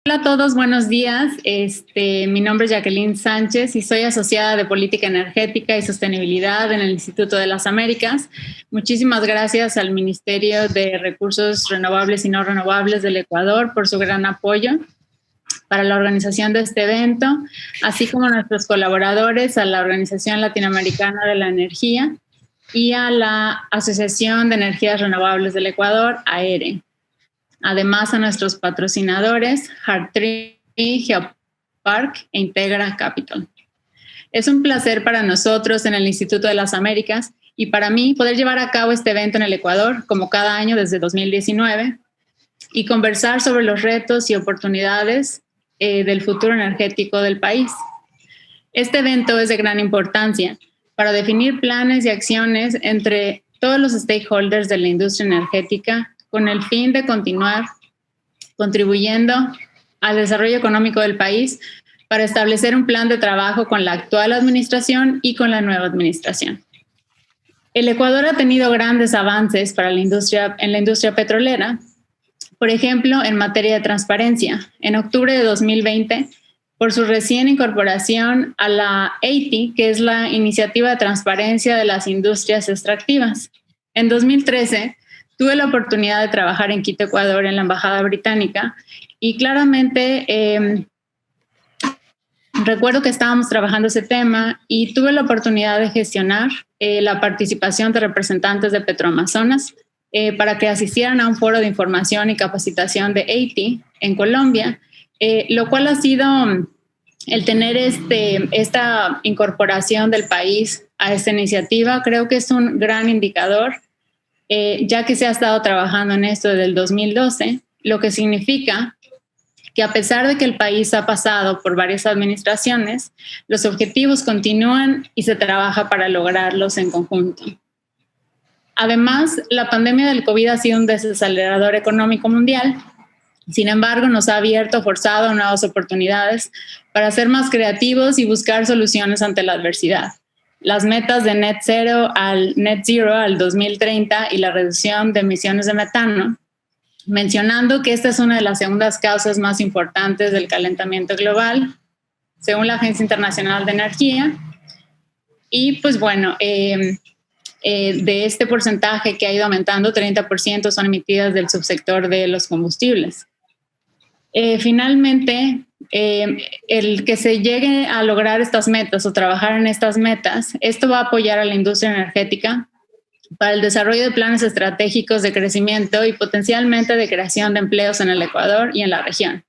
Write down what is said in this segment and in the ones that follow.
Hola a todos, buenos días. Mi nombre es Jacqueline Sánchez y soy asociada de Política Energética y Sostenibilidad en el Instituto de las Américas. Muchísimas gracias al Ministerio de Recursos Renovables y No Renovables del Ecuador por su gran apoyo para la organización de este evento, así como a nuestros colaboradores, a la Organización Latinoamericana de la Energía y a la Asociación de Energías Renovables del Ecuador, AERE. Además, a nuestros patrocinadores, Hartree, Geopark e Integra Capital. Es un placer para nosotros en el Instituto de las Américas y para mí poder llevar a cabo este evento en el Ecuador, como cada año desde 2019, y conversar sobre los retos y oportunidades del futuro energético del país. Este evento es de gran importancia para definir planes y acciones entre todos los stakeholders de la industria energética con el fin de continuar contribuyendo al desarrollo económico del país para establecer un plan de trabajo con la actual administración y con la nueva administración. El Ecuador ha tenido grandes avances en la industria petrolera, por ejemplo, en materia de transparencia. En octubre de 2020, por su recién incorporación a la AITI, que es la Iniciativa de Transparencia de las Industrias Extractivas. En 2013, tuve la oportunidad de trabajar en Quito, Ecuador, en la Embajada Británica, y claramente recuerdo que estábamos trabajando ese tema y tuve la oportunidad de gestionar la participación de representantes de Petroamazonas para que asistieran a un foro de información y capacitación de AITI en Colombia, lo cual ha sido el tener esta incorporación del país a esta iniciativa. Creo que es un gran indicador, ya que se ha estado trabajando en esto desde el 2012, lo que significa que a pesar de que el país ha pasado por varias administraciones, los objetivos continúan y se trabaja para lograrlos en conjunto. Además, la pandemia del COVID ha sido un desacelerador económico mundial. Sin embargo, nos ha forzado nuevas oportunidades para ser más creativos y buscar soluciones ante la adversidad. Las metas de net zero al 2030 y la reducción de emisiones de metano, mencionando que esta es una de las segundas causas más importantes del calentamiento global, según la Agencia Internacional de Energía. Y pues bueno, de este porcentaje que ha ido aumentando, 30% son emitidas del subsector de los combustibles. Finalmente, el que se llegue a lograr estas metas o trabajar en estas metas, esto va a apoyar a la industria energética para el desarrollo de planes estratégicos de crecimiento y potencialmente de creación de empleos en el Ecuador y en la región.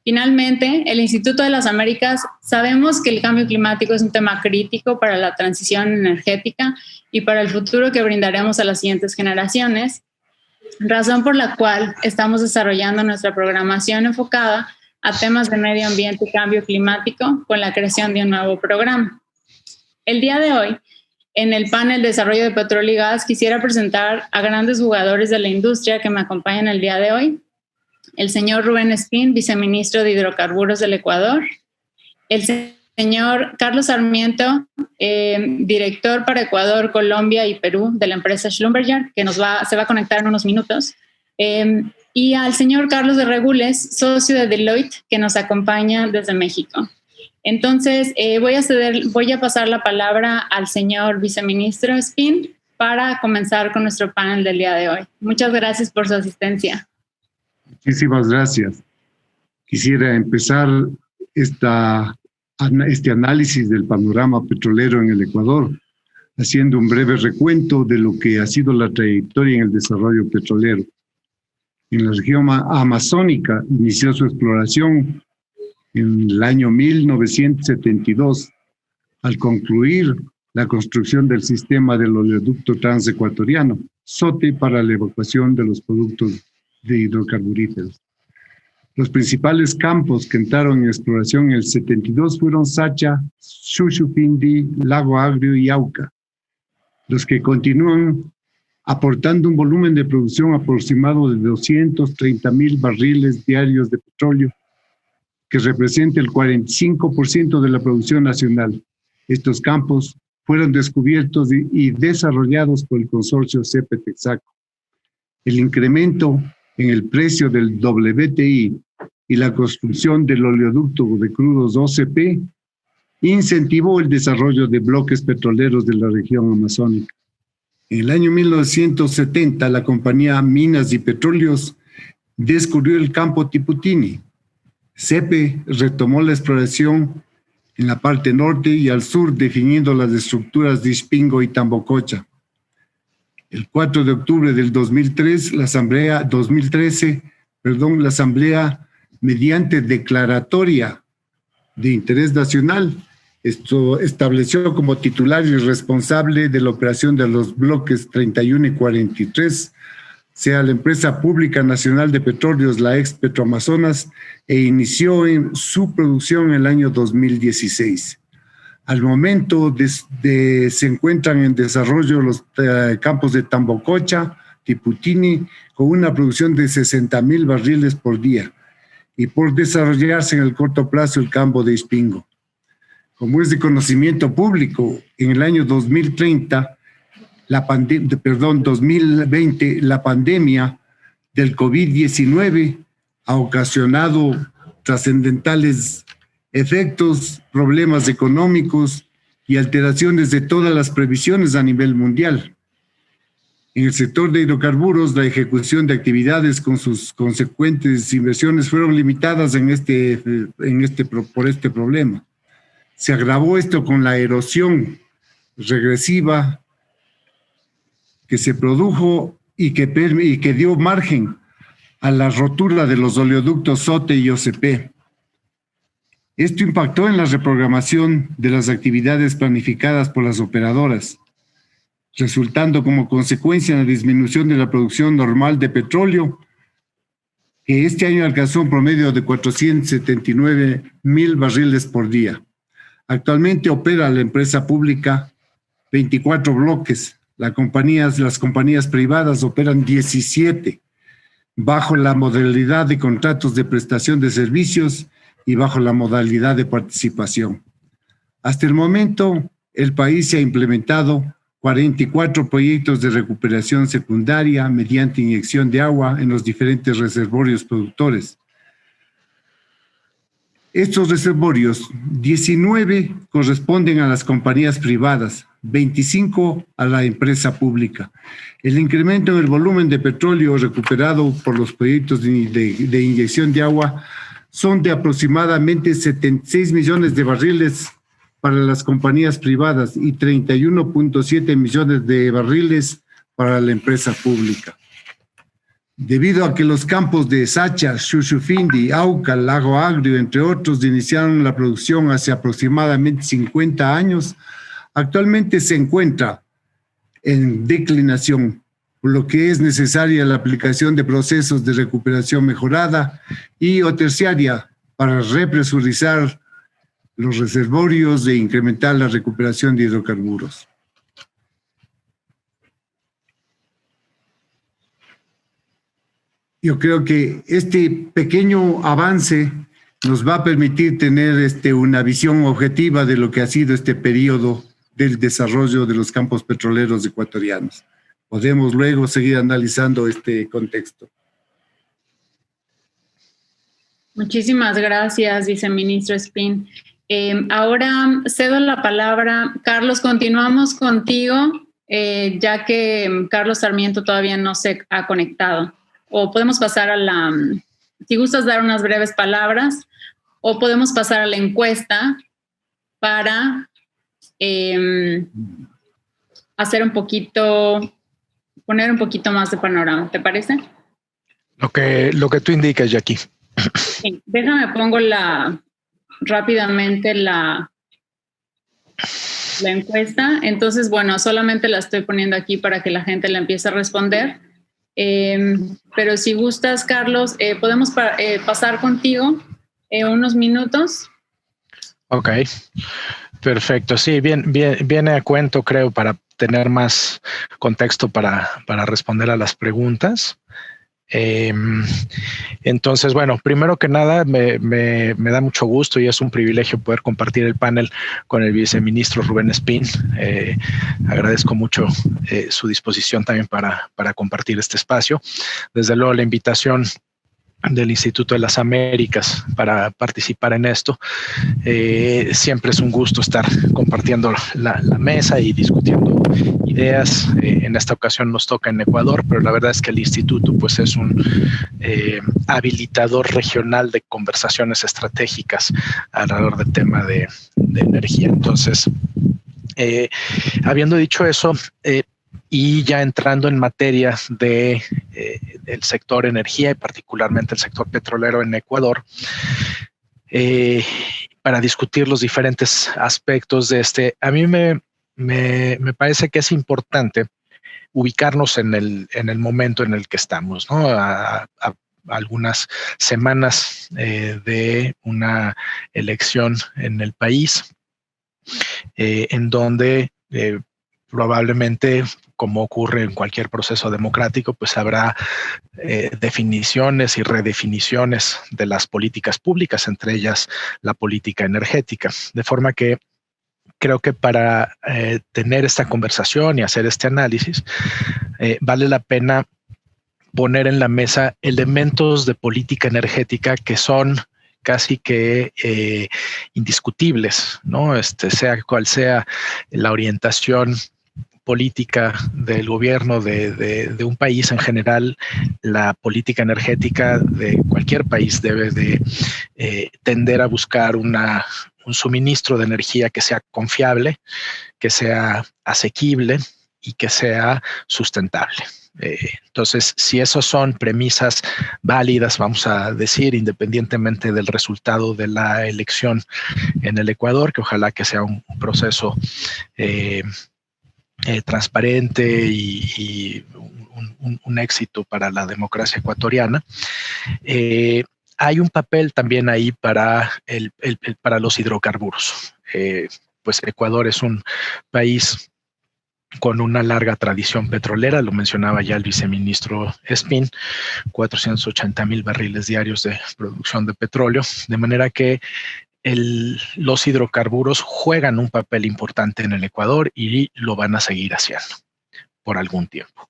Finalmente, el Instituto de las Américas sabemos que el cambio climático es un tema crítico para la transición energética y para el futuro que brindaremos a las siguientes generaciones, razón por la cual estamos desarrollando nuestra programación enfocada a temas de medio ambiente y cambio climático con la creación de un nuevo programa. El día de hoy, en el panel Desarrollo de Petróleo y Gas, quisiera presentar a grandes jugadores de la industria que me acompañan el día de hoy. El señor Rubén Espín, viceministro de Hidrocarburos del Ecuador. El señor Carlos Sarmiento, director para Ecuador, Colombia y Perú de la empresa Schlumberger, que se va a conectar en unos minutos. Y al señor Carlos de Regules, socio de Deloitte, que nos acompaña desde México. Entonces, voy a pasar la palabra al señor viceministro Espín para comenzar con nuestro panel del día de hoy. Muchas gracias por su asistencia. Muchísimas gracias. Quisiera empezar este análisis del panorama petrolero en el Ecuador, haciendo un breve recuento de lo que ha sido la trayectoria en el desarrollo petrolero. En la región amazónica inició su exploración en el año 1972, al concluir la construcción del sistema del oleoducto transecuatoriano, SOTE, para la evacuación de los productos de hidrocarburíferos. Los principales campos que entraron en exploración en el 72 fueron Sacha, Shushufindi, Lago Agrio y Auca, los que continúan aportando un volumen de producción aproximado de 230,000 barriles diarios de petróleo, que representa el 45% de la producción nacional. Estos campos fueron descubiertos y desarrollados por el consorcio CPE-Texaco. El incremento en el precio del WTI y la construcción del oleoducto de crudos OCP, incentivó el desarrollo de bloques petroleros de la región amazónica. En el año 1970, la compañía Minas y Petróleos descubrió el campo Tiputini. CEPE retomó la exploración en la parte norte y al sur, definiendo las estructuras de Ispingo y Tambococha. El 4 de octubre del 2013, la Asamblea, mediante declaratoria de interés nacional, estableció como titular y responsable de la operación de los bloques 31 y 43, sea la empresa pública nacional de petróleos, la ex Petroamazonas, e inició en su producción en el año 2016. Al momento se encuentran en desarrollo los campos de Tambococha, Tiputini, con una producción de 60,000 barriles por día, y por desarrollarse en el corto plazo el campo de Ispingo. Como es de conocimiento público, en el año 2020, la pandemia del COVID-19 ha ocasionado trascendentales efectos, problemas económicos y alteraciones de todas las previsiones a nivel mundial. En el sector de hidrocarburos, la ejecución de actividades con sus consecuentes inversiones fueron limitadas por este problema. Se agravó esto con la erosión regresiva que se produjo y que dio margen a la rotura de los oleoductos SOTE y OCP. Esto impactó en la reprogramación de las actividades planificadas por las operadoras, resultando como consecuencia en la disminución de la producción normal de petróleo, que este año alcanzó un promedio de 479,000 barriles por día. Actualmente opera la empresa pública 24 bloques. Las compañías privadas operan 17, bajo la modalidad de contratos de prestación de servicios y bajo la modalidad de participación. Hasta el momento, el país se ha implementado 44 proyectos de recuperación secundaria mediante inyección de agua en los diferentes reservorios productores. Estos reservorios, 19 corresponden a las compañías privadas, 25 a la empresa pública. El incremento en el volumen de petróleo recuperado por los proyectos de inyección de agua son de aproximadamente 76 millones de barriles para las compañías privadas y 31.7 millones de barriles para la empresa pública. Debido a que los campos de Sacha, Shushufindi, Auca, Lago Agrio, entre otros, iniciaron la producción hace aproximadamente 50 años, actualmente se encuentra en declinación, por lo que es necesaria la aplicación de procesos de recuperación mejorada y o terciaria para represurizar los reservorios e incrementar la recuperación de hidrocarburos. Yo creo que este pequeño avance nos va a permitir tener una visión objetiva de lo que ha sido este periodo del desarrollo de los campos petroleros ecuatorianos. Podemos luego seguir analizando este contexto. Muchísimas gracias, viceministro Espín. Ahora cedo la palabra. Carlos, continuamos contigo, ya que Carlos Sarmiento todavía no se ha conectado. O podemos pasar si gustas dar unas breves palabras, o podemos pasar a la encuesta para poner un poquito más de panorama. ¿Te parece? Lo que tú indiques, Jackie. Sí, déjame pongo rápidamente la encuesta. Entonces, bueno, solamente la estoy poniendo aquí para que la gente la empiece a responder. Pero si gustas, Carlos, podemos pasar contigo unos minutos. Ok, perfecto. Sí, viene a cuento, creo, para tener más contexto para responder a las preguntas. Entonces, bueno, primero que nada, me da mucho gusto y es un privilegio poder compartir el panel con el viceministro Rubén Espín. Agradezco mucho su disposición también para compartir este espacio. Desde luego, la invitación del Instituto de las Américas para participar en esto. Siempre es un gusto estar compartiendo la mesa y discutiendo ideas. En esta ocasión nos toca en Ecuador, pero la verdad es que el instituto pues es un habilitador regional de conversaciones estratégicas alrededor del tema de energía. Entonces, habiendo dicho eso, y ya entrando en materia del sector energía y particularmente el sector petrolero en Ecuador, para discutir los diferentes aspectos de a mí me parece que es importante ubicarnos en el momento en el que estamos, ¿no? A algunas semanas de una elección en el país, en donde probablemente, como ocurre en cualquier proceso democrático, pues habrá definiciones y redefiniciones de las políticas públicas, entre ellas la política energética. De forma que creo que para tener esta conversación y hacer este análisis, vale la pena poner en la mesa elementos de política energética que son casi que indiscutibles, ¿no? Sea cual sea la orientación política del gobierno de un país en general, la política energética de cualquier país debe de tender a buscar un suministro de energía que sea confiable, que sea asequible y que sea sustentable. Entonces, si esas son premisas válidas, vamos a decir, independientemente del resultado de la elección en el Ecuador, que ojalá que sea un proceso transparente y un éxito para la democracia ecuatoriana, hay un papel también ahí para los hidrocarburos. Pues Ecuador es un país con una larga tradición petrolera, lo mencionaba ya el viceministro Espín, 480,000 barriles diarios de producción de petróleo, de manera que los hidrocarburos juegan un papel importante en el Ecuador y lo van a seguir haciendo por algún tiempo.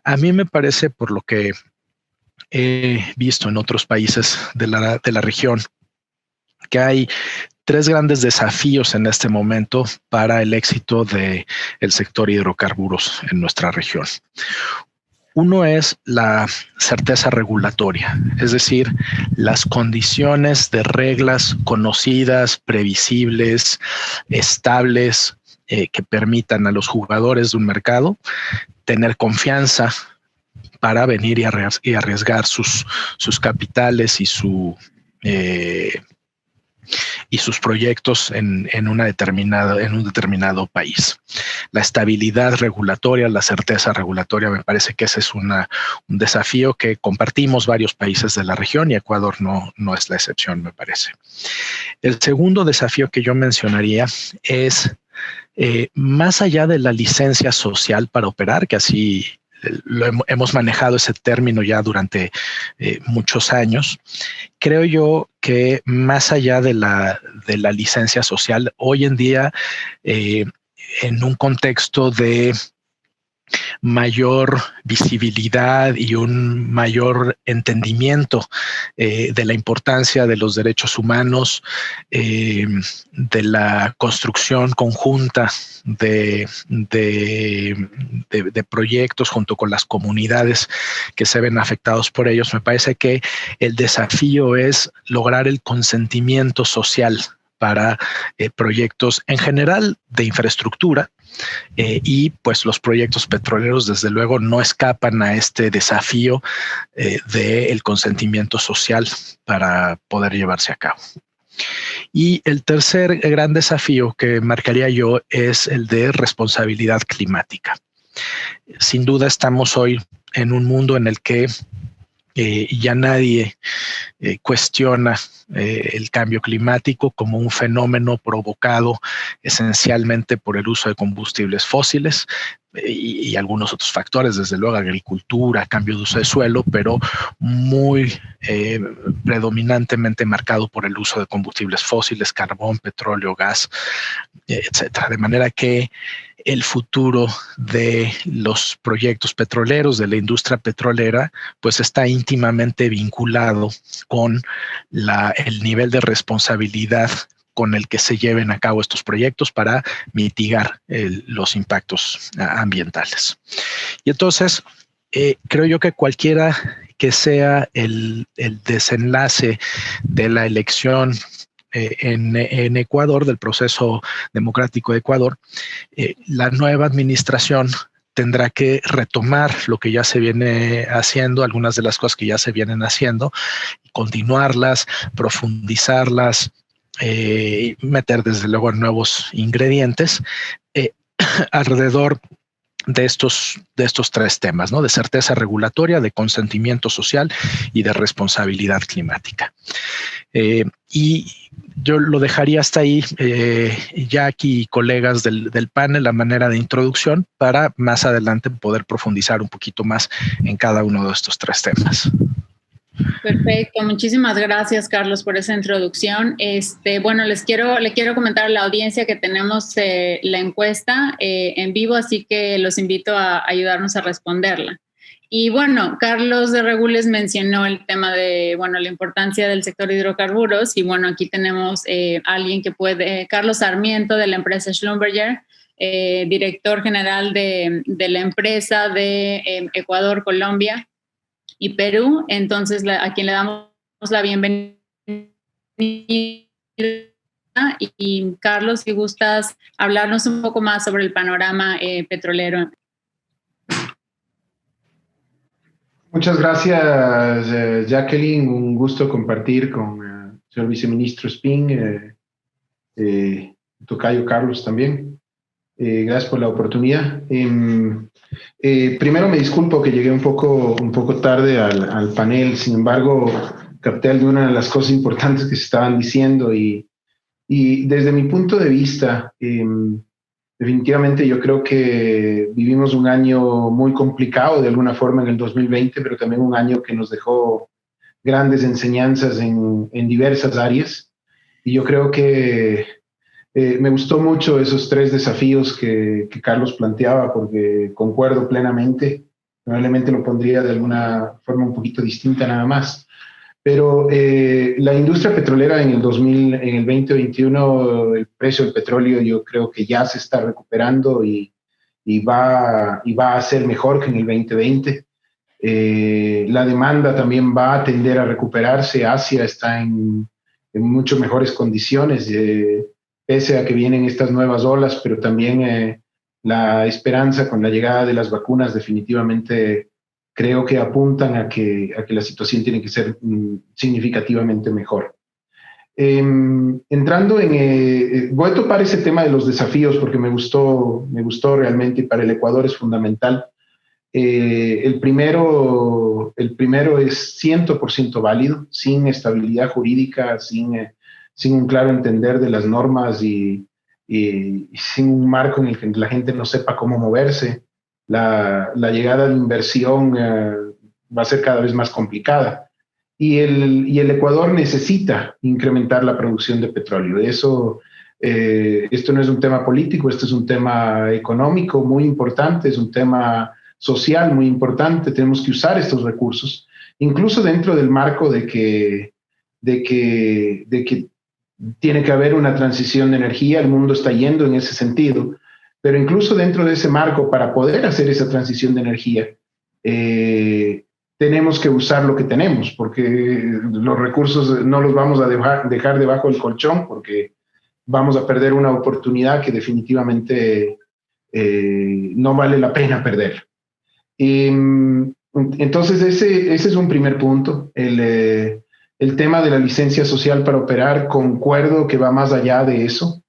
A mí me parece, por lo que he visto en otros países de la región, que hay tres grandes desafíos en este momento para el éxito del sector hidrocarburos en nuestra región. Uno es la certeza regulatoria, es decir, las condiciones de reglas conocidas, previsibles, estables, que permitan a los jugadores de un mercado tener confianza para venir y arriesgar sus capitales y sus proyectos en un determinado país. La estabilidad regulatoria, la certeza regulatoria, me parece que ese es un desafío que compartimos varios países de la región y Ecuador no es la excepción, me parece. El segundo desafío que yo mencionaría es, más allá de la licencia social para operar, que así hemos manejado ese término ya durante muchos años. Creo yo que más allá de la licencia social, hoy en día, en un contexto de mayor visibilidad y un mayor entendimiento de la importancia de los derechos humanos, de la construcción conjunta de proyectos junto con las comunidades que se ven afectados por ellos, me parece que el desafío es lograr el consentimiento social para proyectos en general de infraestructura, y pues los proyectos petroleros desde luego no escapan a este desafío del consentimiento social para poder llevarse a cabo. Y el tercer gran desafío que marcaría yo es el de responsabilidad climática. Sin duda estamos hoy en un mundo en el que ya nadie cuestiona el cambio climático como un fenómeno provocado esencialmente por el uso de combustibles fósiles y algunos otros factores, desde luego agricultura, cambio de uso de suelo, pero muy predominantemente marcado por el uso de combustibles fósiles, carbón, petróleo, gas, etcétera. De manera que el futuro de los proyectos petroleros, de la industria petrolera, pues está íntimamente vinculado con el nivel de responsabilidad con el que se lleven a cabo estos proyectos para mitigar los impactos ambientales. Y entonces, creo yo que cualquiera que sea el desenlace de la elección en Ecuador, del proceso democrático de Ecuador, la nueva administración tendrá que retomar lo que ya se viene haciendo, algunas de las cosas que ya se vienen haciendo, continuarlas, profundizarlas, meter desde luego nuevos ingredientes alrededor de estos tres temas, ¿no? De certeza regulatoria, de consentimiento social y de responsabilidad climática. Y yo lo dejaría hasta ahí, Jackie y colegas del panel, a manera de introducción, para más adelante poder profundizar un poquito más en cada uno de estos tres temas. Perfecto, muchísimas gracias, Carlos, por esa introducción. Bueno, le quiero comentar a la audiencia que tenemos la encuesta en vivo, así que los invito a ayudarnos a responderla. Y bueno, Carlos de Regules mencionó el tema de, bueno, la importancia del sector hidrocarburos, y bueno, aquí tenemos alguien que puede, Carlos Sarmiento, de la empresa Schlumberger, director general de la empresa de Ecuador, Colombia y Perú. Entonces, a quien le damos la bienvenida. Y Carlos, si gustas hablarnos un poco más sobre el panorama petrolero. Muchas gracias, Jacqueline. Un gusto compartir con el señor viceministro Spin, tocayo Carlos también. Gracias por la oportunidad. Primero me disculpo que llegué un poco tarde al panel, sin embargo, capté algunas de las cosas importantes que se estaban diciendo y desde mi punto de vista, definitivamente yo creo que vivimos un año muy complicado de alguna forma en el 2020, pero también un año que nos dejó grandes enseñanzas en diversas áreas. Y yo creo que me gustó mucho esos tres desafíos que Carlos planteaba, porque concuerdo plenamente. Probablemente lo pondría de alguna forma un poquito distinta nada más. Pero la industria petrolera en el 2021, el precio del petróleo yo creo que ya se está recuperando y va a ser mejor que en el 2020. La demanda también va a tender a recuperarse. Asia está en mucho mejores condiciones, pese a que vienen estas nuevas olas, pero también la esperanza con la llegada de las vacunas definitivamente creo que apuntan a que la situación tiene que ser significativamente mejor. Entrando voy a topar ese tema de los desafíos porque me gustó realmente, y para el Ecuador es fundamental. El primero es 100% válido, sin estabilidad jurídica, sin un claro entender de las normas y sin un marco en el que la gente no sepa cómo moverse. La llegada de inversión va a ser cada vez más complicada. Y el Ecuador necesita incrementar la producción de petróleo. Esto no es un tema político, esto es un tema económico muy importante, es un tema social muy importante. Tenemos que usar estos recursos, incluso dentro del marco de que tiene que haber una transición de energía. El mundo está yendo en ese sentido. Pero incluso dentro de ese marco, para poder hacer esa transición de energía, tenemos que usar lo que tenemos, porque los recursos no los vamos a dejar debajo del colchón, porque vamos a perder una oportunidad que definitivamente no vale la pena perder. Entonces, ese es un primer punto. El tema de la licencia social para operar, concuerdo que va más allá de eso.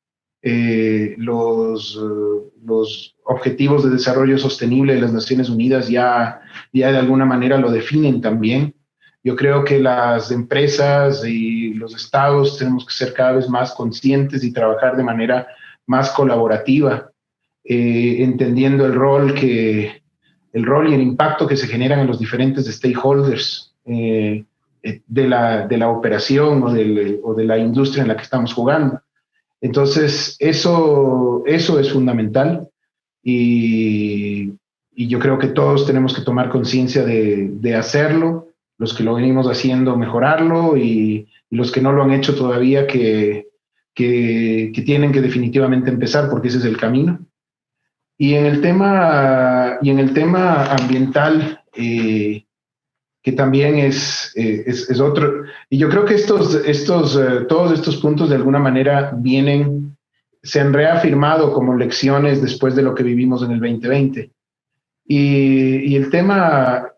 Los objetivos de desarrollo sostenible de las Naciones Unidas ya de alguna manera lo definen también. Yo creo que las empresas y los estados tenemos que ser cada vez más conscientes y trabajar de manera más colaborativa, entendiendo el rol y el impacto que se generan en los diferentes stakeholders de la operación o de la industria en la que estamos jugando. Entonces, eso es fundamental. y yo creo que todos tenemos que tomar conciencia de hacerlo, los que lo venimos haciendo, mejorarlo, y los que no lo han hecho todavía, que tienen que definitivamente empezar, porque ese es el camino. Y en el tema ambiental, que también es otro, y yo creo que todos estos puntos de alguna manera se han reafirmado como lecciones después de lo que vivimos en el 2020. Y el tema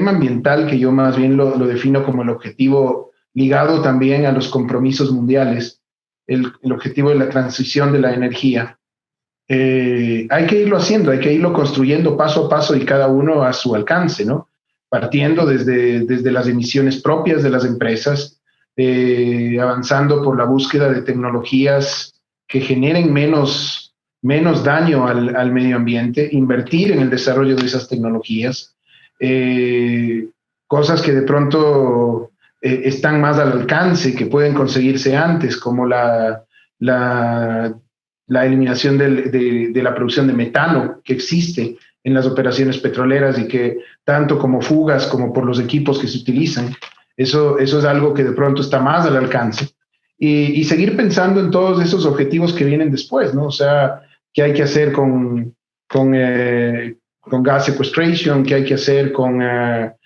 ambiental, que yo más bien lo defino como el objetivo ligado también a los compromisos mundiales, el objetivo de la transición de la energía, hay que irlo haciendo, hay que irlo construyendo paso a paso, y cada uno a su alcance, ¿no? Partiendo desde las emisiones propias de las empresas, avanzando por la búsqueda de tecnologías que generen menos daño al medio ambiente, invertir en el desarrollo de esas tecnologías, cosas que de pronto están más al alcance, que pueden conseguirse antes, como la eliminación de la producción de metano que existe en las operaciones petroleras, y que tanto como fugas como por los equipos que se utilizan, eso es algo que de pronto está más al alcance. Y seguir pensando en todos esos objetivos que vienen después, ¿no? O sea, qué hay que hacer con gas sequestration, qué hay que hacer con la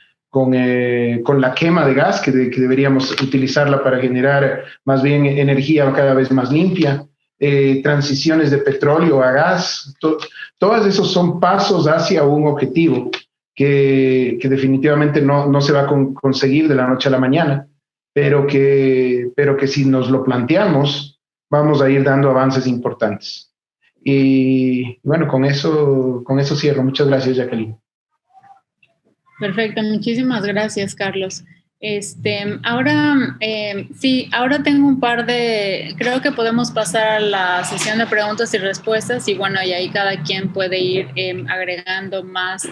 quema de gas, que deberíamos utilizarla para generar más bien energía cada vez más limpia, transiciones de petróleo a gas. Todos esos son pasos hacia un objetivo que definitivamente no se va a conseguir de la noche a la mañana, pero que si nos lo planteamos, vamos a ir dando avances importantes. Y bueno, con eso cierro. Muchas gracias, Jacqueline. Perfecto, muchísimas gracias, Carlos. Ahora tengo un par creo que podemos pasar a la sesión de preguntas y respuestas, y bueno, y ahí cada quien puede ir agregando más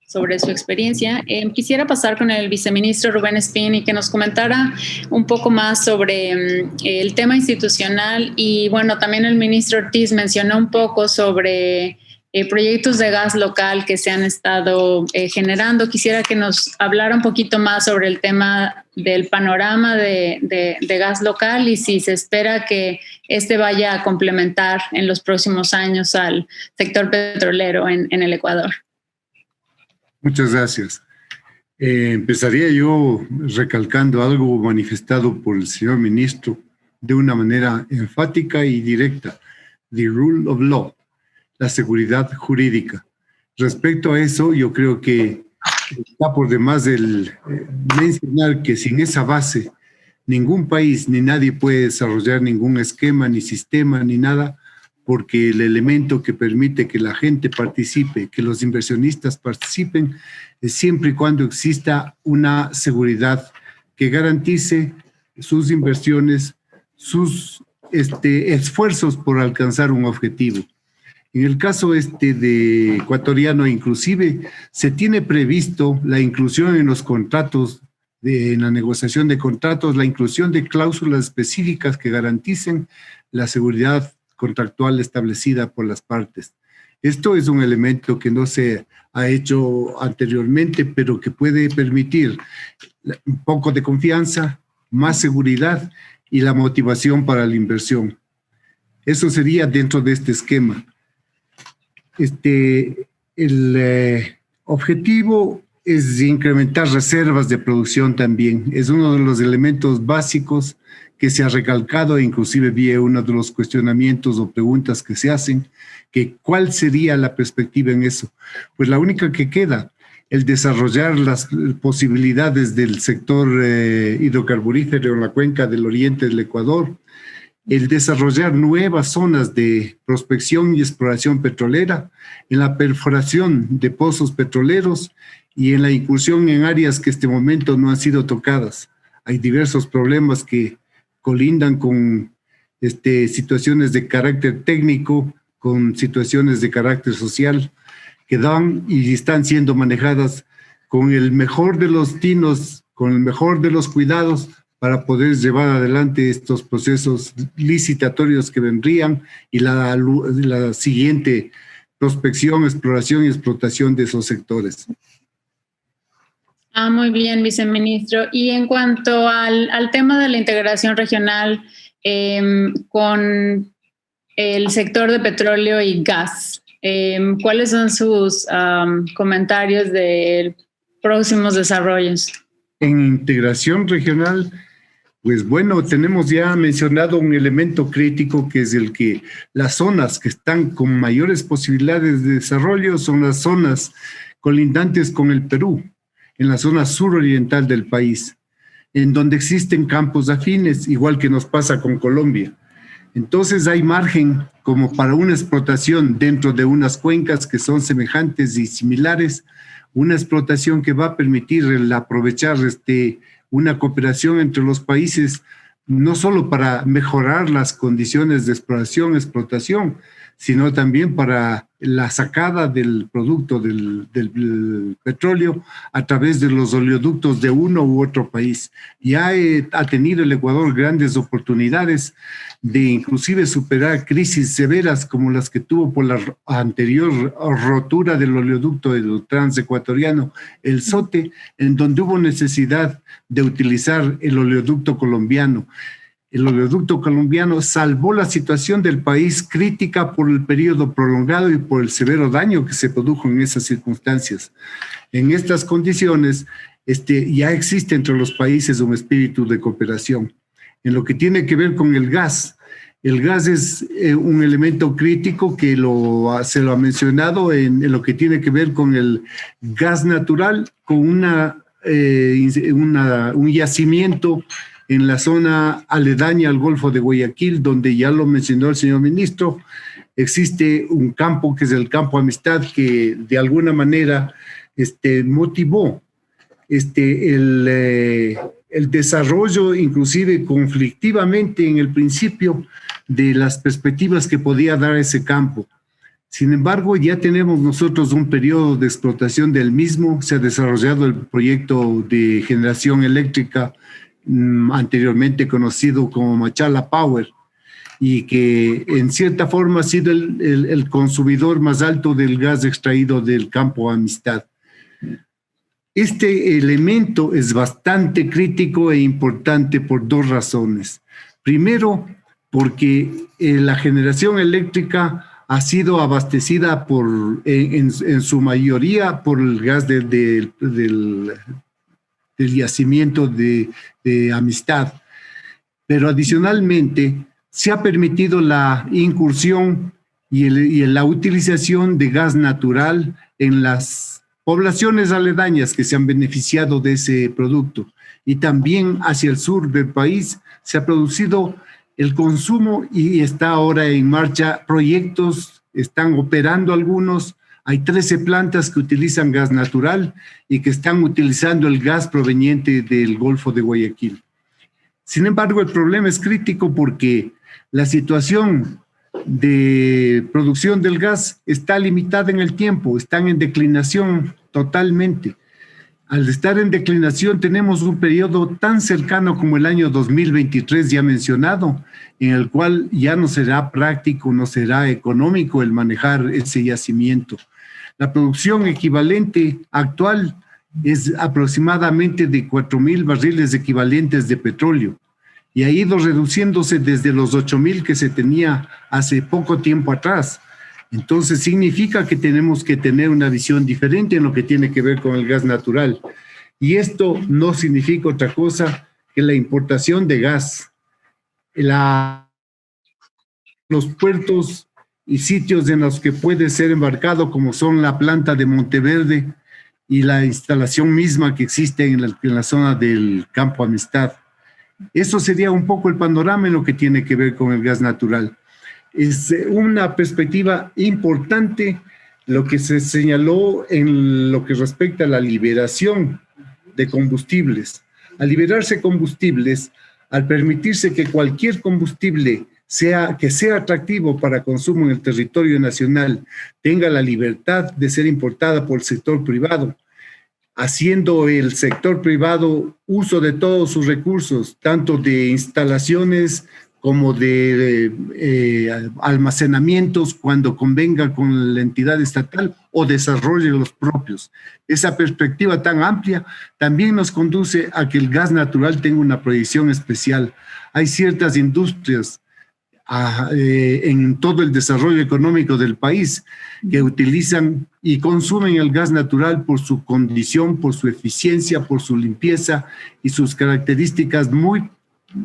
sobre su experiencia. Quisiera pasar con el viceministro Rubén Espín y que nos comentara un poco más sobre el tema institucional, y bueno, también el ministro Ortiz mencionó un poco sobre proyectos de gas local que se han estado generando. Quisiera que nos hablara un poquito más sobre el tema del panorama de gas local, y si se espera que vaya a complementar en los próximos años al sector petrolero en el Ecuador. Muchas gracias. Empezaría yo recalcando algo manifestado por el señor ministro de una manera enfática y directa: the rule of law, la seguridad jurídica. Respecto a eso, yo creo que está por demás mencionar que sin esa base, ningún país ni nadie puede desarrollar ningún esquema, ni sistema, ni nada, porque el elemento que permite que la gente participe, que los inversionistas participen, es siempre y cuando exista una seguridad que garantice sus inversiones, sus esfuerzos por alcanzar un objetivo. En el caso de ecuatoriano, inclusive, se tiene previsto la inclusión en los contratos, en la negociación de contratos, la inclusión de cláusulas específicas que garanticen la seguridad contractual establecida por las partes. Esto es un elemento que no se ha hecho anteriormente, pero que puede permitir un poco de confianza, más seguridad y la motivación para la inversión. Eso sería dentro de este esquema. El objetivo es incrementar reservas de producción también. Es uno de los elementos básicos que se ha recalcado, inclusive vi uno de los cuestionamientos o preguntas que se hacen, que ¿cuál sería la perspectiva en eso? Pues la única que queda, el desarrollar las posibilidades del sector hidrocarburífero en la cuenca del oriente del Ecuador, el desarrollar nuevas zonas de prospección y exploración petrolera, en la perforación de pozos petroleros y en la incursión en áreas que este momento no han sido tocadas. Hay diversos problemas que colindan con situaciones de carácter técnico, con situaciones de carácter social, que dan y están siendo manejadas con el mejor de los tinos, con el mejor de los cuidados, para poder llevar adelante estos procesos licitatorios que vendrían y la siguiente prospección, exploración y explotación de esos sectores. Muy bien, viceministro. Y en cuanto al tema de la integración regional con el sector de petróleo y gas, ¿cuáles son sus comentarios de próximos desarrollos? En integración regional, pues bueno, tenemos ya mencionado un elemento crítico que es el que las zonas que están con mayores posibilidades de desarrollo son las zonas colindantes con el Perú, en la zona suroriental del país, en donde existen campos afines, igual que nos pasa con Colombia. Entonces hay margen como para una explotación dentro de unas cuencas que son semejantes y similares, una explotación que va a permitir el aprovechar una cooperación entre los países, no solo para mejorar las condiciones de explotación, sino también para la sacada del producto del petróleo a través de los oleoductos de uno u otro país. Ya ha tenido el Ecuador grandes oportunidades de inclusive superar crisis severas como las que tuvo por la anterior rotura del oleoducto del transecuatoriano, el SOTE, en donde hubo necesidad de utilizar el oleoducto colombiano. El oleoducto colombiano salvó la situación del país crítica por el periodo prolongado y por el severo daño que se produjo en esas circunstancias. En estas condiciones, ya existe entre los países un espíritu de cooperación. En lo que tiene que ver con el gas es un elemento crítico que se lo ha mencionado en lo que tiene que ver con el gas natural, con un yacimiento en la zona aledaña al Golfo de Guayaquil, donde ya lo mencionó el señor ministro, existe un campo que es el Campo Amistad, que de alguna manera motivó el desarrollo, inclusive conflictivamente en el principio, de las perspectivas que podía dar ese campo. Sin embargo, ya tenemos nosotros un periodo de explotación del mismo, se ha desarrollado el proyecto de generación eléctrica anteriormente conocido como Machala Power, y que en cierta forma ha sido el consumidor más alto del gas extraído del Campo Amistad. Este elemento es bastante crítico e importante por dos razones. Primero, porque la generación eléctrica ha sido abastecida en su mayoría por el gas del yacimiento de Amistad. Pero adicionalmente se ha permitido la incursión y la utilización de gas natural en las poblaciones aledañas que se han beneficiado de ese producto. Y también hacia el sur del país se ha producido el consumo y está ahora en marcha proyectos, están operando algunos. Hay 13 plantas que utilizan gas natural y que están utilizando el gas proveniente del Golfo de Guayaquil. Sin embargo, el problema es crítico porque la situación de producción del gas está limitada en el tiempo, están en declinación totalmente. Al estar en declinación tenemos un periodo tan cercano como el año 2023 ya mencionado, en el cual ya no será práctico, no será económico el manejar ese yacimiento. La producción equivalente actual es aproximadamente de 4,000 barriles equivalentes de petróleo y ha ido reduciéndose desde los 8,000 que se tenía hace poco tiempo atrás. Entonces significa que tenemos que tener una visión diferente en lo que tiene que ver con el gas natural. Y esto no significa otra cosa que la importación de gas. Los puertos y sitios en los que puede ser embarcado, como son la planta de Monteverde y la instalación misma que existe en la zona del Campo Amistad. Eso sería un poco el panorama en lo que tiene que ver con el gas natural. Es una perspectiva importante lo que se señaló en lo que respecta a la liberación de combustibles. Al liberarse combustibles, al permitirse que cualquier combustible sea atractivo para consumo en el territorio nacional, tenga la libertad de ser importada por el sector privado, haciendo el sector privado uso de todos sus recursos, tanto de instalaciones como de almacenamientos cuando convenga con la entidad estatal o desarrolle los propios. Esa perspectiva tan amplia también nos conduce a que el gas natural tenga una proyección especial. Hay ciertas industrias en todo el desarrollo económico del país que utilizan y consumen el gas natural por su condición, por su eficiencia, por su limpieza y sus características muy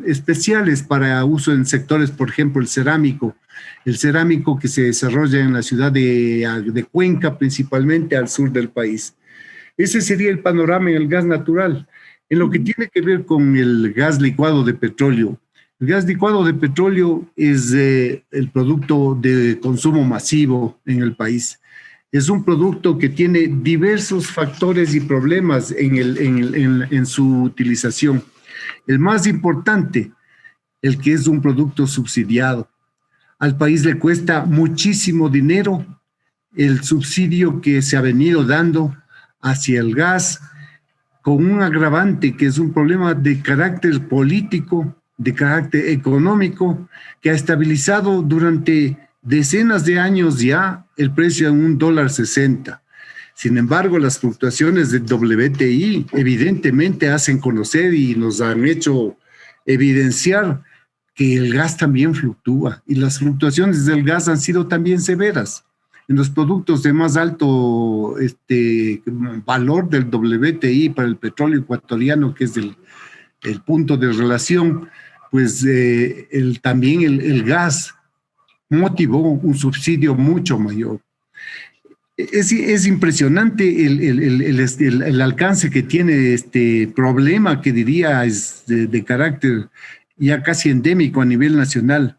especiales para uso en sectores, por ejemplo, el cerámico que se desarrolla en la ciudad de Cuenca, principalmente al sur del país. Ese sería el panorama en el gas natural. En lo que tiene que ver con el gas licuado de petróleo, el gas licuado de petróleo es el producto de consumo masivo en el país. Es un producto que tiene diversos factores y problemas en su utilización. El más importante, el que es un producto subsidiado. Al país le cuesta muchísimo dinero el subsidio que se ha venido dando hacia el gas, con un agravante que es un problema de carácter político, de carácter económico, que ha estabilizado durante decenas de años ya el precio en $1.60. Sin embargo, las fluctuaciones del WTI evidentemente hacen conocer y nos han hecho evidenciar que el gas también fluctúa y las fluctuaciones del gas han sido también severas. En los productos de más alto valor del WTI para el petróleo ecuatoriano, que es el punto de relación, pues también el gas motivó un subsidio mucho mayor. Es impresionante el alcance que tiene este problema, que diría es de carácter ya casi endémico a nivel nacional.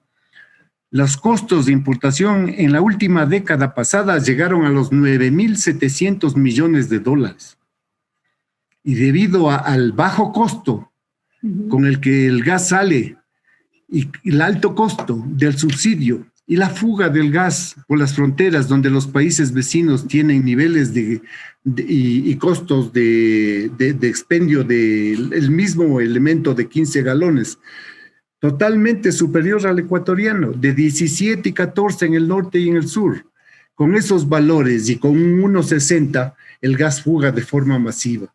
Los costos de importación en la última década pasada llegaron a los 9.700 millones de dólares. Y debido al bajo costo con el que el gas sale y el alto costo del subsidio, y la fuga del gas por las fronteras, donde los países vecinos tienen niveles y costos de expendio del mismo elemento de 15 galones, totalmente superior al ecuatoriano, de 17 y 14 en el norte y en el sur. Con esos valores y con un 1.60, el gas fuga de forma masiva.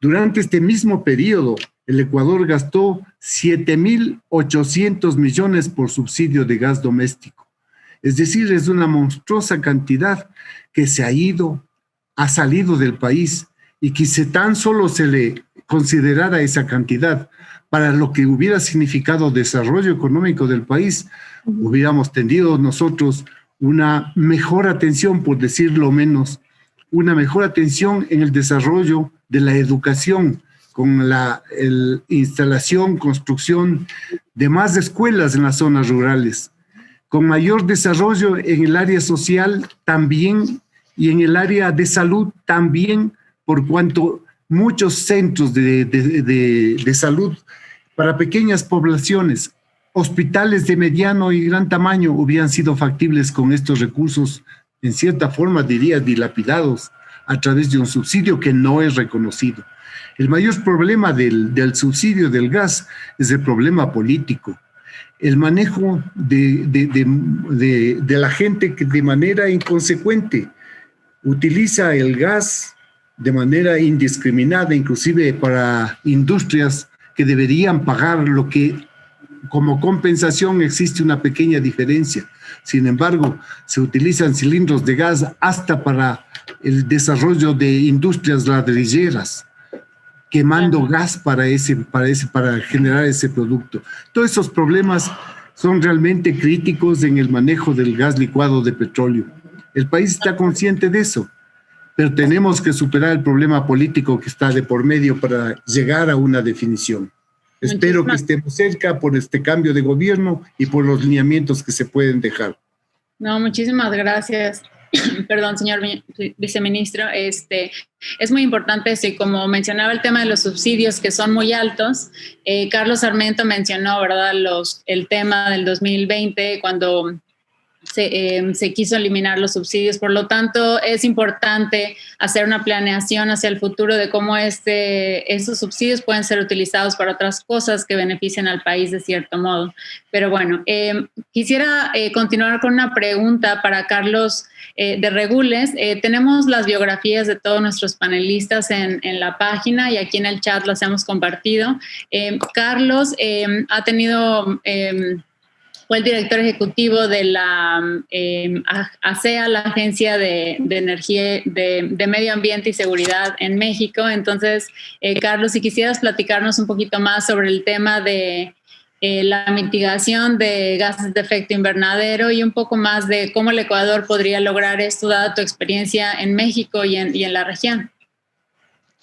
Durante este mismo periodo, el Ecuador gastó 7.800 millones por subsidio de gas doméstico. Es decir, es una monstruosa cantidad que ha salido del país, y que si tan solo se le considerara esa cantidad para lo que hubiera significado desarrollo económico del país, hubiéramos tenido nosotros una mejor atención, por decirlo menos, una mejor atención en el desarrollo de la educación, con la instalación, construcción de más escuelas en las zonas rurales, con mayor desarrollo en el área social también y en el área de salud también, por cuanto muchos centros de salud para pequeñas poblaciones, hospitales de mediano y gran tamaño hubieran sido factibles con estos recursos, en cierta forma diría dilapidados, a través de un subsidio que no es reconocido. El mayor problema del subsidio del gas es el problema político. El manejo de la gente que de manera inconsecuente utiliza el gas de manera indiscriminada, inclusive para industrias que deberían pagar lo que como compensación existe una pequeña diferencia. Sin embargo, se utilizan cilindros de gas hasta para el desarrollo de industrias ladrilleras, quemando gas para generar ese producto. Todos esos problemas son realmente críticos en el manejo del gas licuado de petróleo. El país está consciente de eso, pero tenemos que superar el problema político que está de por medio para llegar a una definición. Espero que estemos cerca por este cambio de gobierno y por los lineamientos que se pueden dejar. No, muchísimas gracias. Perdón, señor viceministro. Es muy importante eso, y como mencionaba el tema de los subsidios que son muy altos, Carlos Sarmiento mencionó, ¿verdad?, el tema del 2020, cuando se quiso eliminar los subsidios. Por lo tanto, es importante hacer una planeación hacia el futuro de cómo esos subsidios pueden ser utilizados para otras cosas que beneficien al país de cierto modo. Pero bueno, quisiera continuar con una pregunta para Carlos de Regules. Tenemos las biografías de todos nuestros panelistas en la página y aquí en el chat las hemos compartido. Carlos ha tenido... fue el director ejecutivo de la ASEA, la Agencia de Energía, de Medio Ambiente y Seguridad en México. Entonces, Carlos, si quisieras platicarnos un poquito más sobre el tema de la mitigación de gases de efecto invernadero y un poco más de cómo el Ecuador podría lograr esto, dada tu experiencia en México y en la región.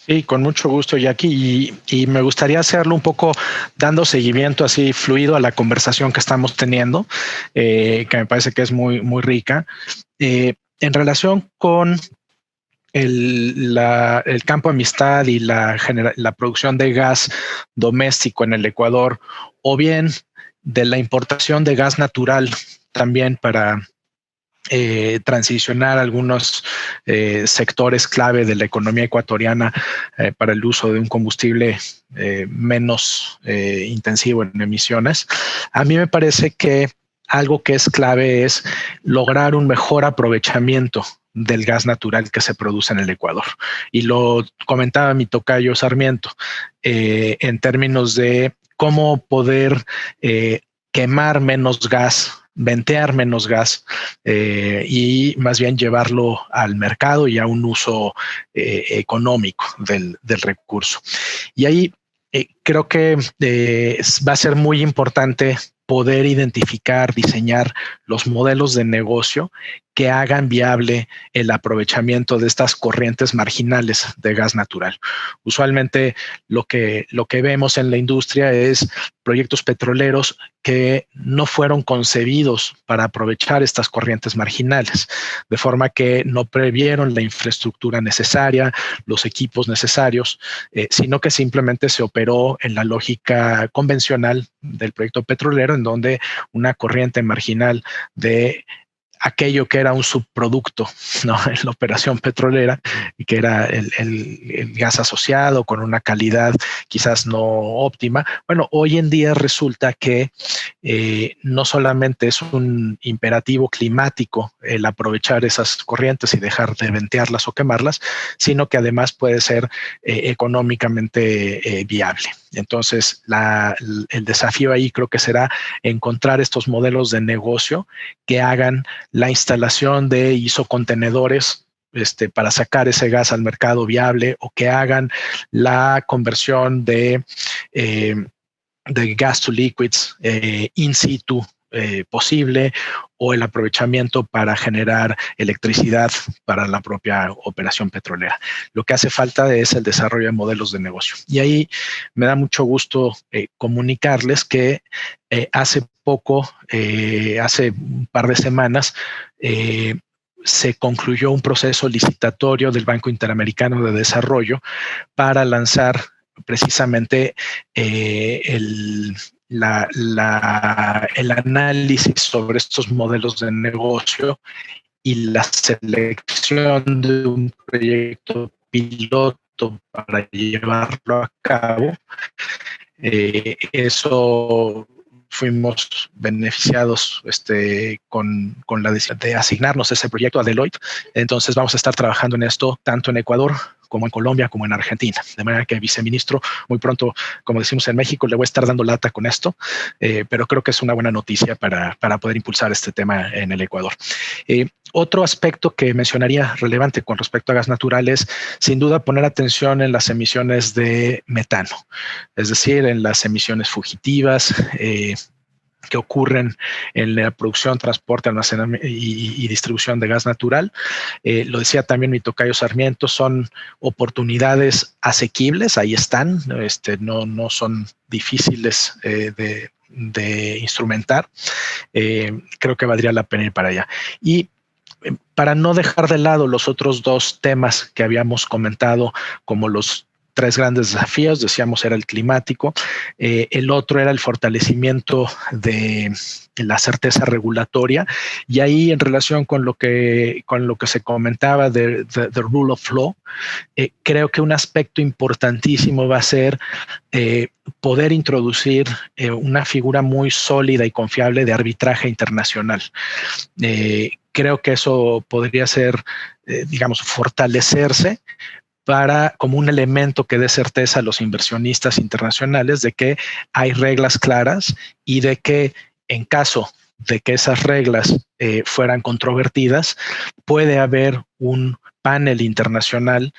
Sí, con mucho gusto, Jackie, y me gustaría hacerlo un poco dando seguimiento así fluido a la conversación que estamos teniendo, que me parece que es muy, muy rica. En relación con el campo amistad y la producción de gas doméstico en el Ecuador, o bien de la importación de gas natural también para transicionar algunos sectores clave de la economía ecuatoriana para el uso de un combustible menos intensivo en emisiones. A mí me parece que algo que es clave es lograr un mejor aprovechamiento del gas natural que se produce en el Ecuador. Y lo comentaba mi tocayo Sarmiento en términos de cómo poder quemar menos gas, ventear menos gas y más bien llevarlo al mercado y a un uso económico del recurso. Y ahí creo que va a ser muy importante poder identificar, diseñar los modelos de negocio que hagan viable el aprovechamiento de estas corrientes marginales de gas natural. Usualmente lo que vemos en la industria es proyectos petroleros que no fueron concebidos para aprovechar estas corrientes marginales, de forma que no previeron la infraestructura necesaria, los equipos necesarios, sino que simplemente se operó en la lógica convencional del proyecto petrolero, en donde una corriente marginal de aquello que era un subproducto, ¿no?, en la operación petrolera, y que era el gas asociado con una calidad quizás no óptima. Bueno, hoy en día resulta que no solamente es un imperativo climático el aprovechar esas corrientes y dejar de ventearlas o quemarlas, sino que además puede ser económicamente viable. Entonces, el desafío ahí creo que será encontrar estos modelos de negocio que hagan la instalación de isocontenedores para sacar ese gas al mercado viable, o que hagan la conversión de gas to liquids in situ posible, o el aprovechamiento para generar electricidad para la propia operación petrolera. Lo que hace falta es el desarrollo de modelos de negocio. Y ahí me da mucho gusto comunicarles que hace poco, hace un par de semanas, se concluyó un proceso licitatorio del Banco Interamericano de Desarrollo para lanzar precisamente el análisis sobre estos modelos de negocio y la selección de un proyecto piloto para llevarlo a cabo. Eso fuimos beneficiados con la decisión de asignarnos ese proyecto a Deloitte. Entonces vamos a estar trabajando en esto tanto en Ecuador como en Colombia, como en Argentina. De manera que, viceministro, muy pronto, como decimos en México, le voy a estar dando lata con esto, pero creo que es una buena noticia para poder impulsar este tema en el Ecuador. Otro aspecto que mencionaría relevante con respecto a gas natural es, sin duda, poner atención en las emisiones de metano, es decir, en las emisiones fugitivas que ocurren en la producción, transporte, almacenamiento y distribución de gas natural. Lo decía también mi tocayo Sarmiento, son oportunidades asequibles, ahí están, no son difíciles de instrumentar. Creo que valdría la pena ir para allá. Y para no dejar de lado los otros dos temas que habíamos comentado, como los tres grandes desafíos. Decíamos, era el climático, el otro era el fortalecimiento de la certeza regulatoria, y ahí en relación con lo que se comentaba de rule of law, creo que un aspecto importantísimo va a ser poder introducir una figura muy sólida y confiable de arbitraje internacional. Creo que eso podría ser, digamos, fortalecerse como un elemento que dé certeza a los inversionistas internacionales de que hay reglas claras y de que en caso de que esas reglas fueran controvertidas, puede haber un panel internacional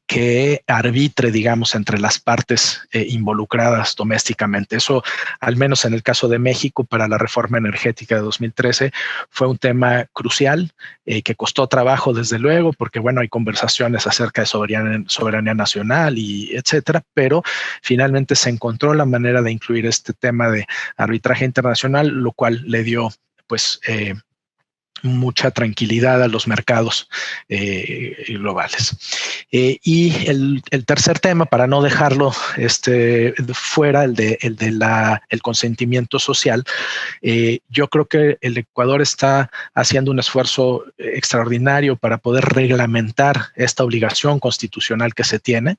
que arbitre, digamos, entre las partes involucradas domésticamente. Eso, al menos en el caso de México, para la reforma energética de 2013, fue un tema crucial que costó trabajo, desde luego, porque, bueno, hay conversaciones acerca de soberanía nacional y etcétera, pero finalmente se encontró la manera de incluir este tema de arbitraje internacional, lo cual le dio, pues, mucha tranquilidad a los mercados globales. Y el tercer tema, para no dejarlo fuera, el consentimiento social, yo creo que el Ecuador está haciendo un esfuerzo extraordinario para poder reglamentar esta obligación constitucional que se tiene,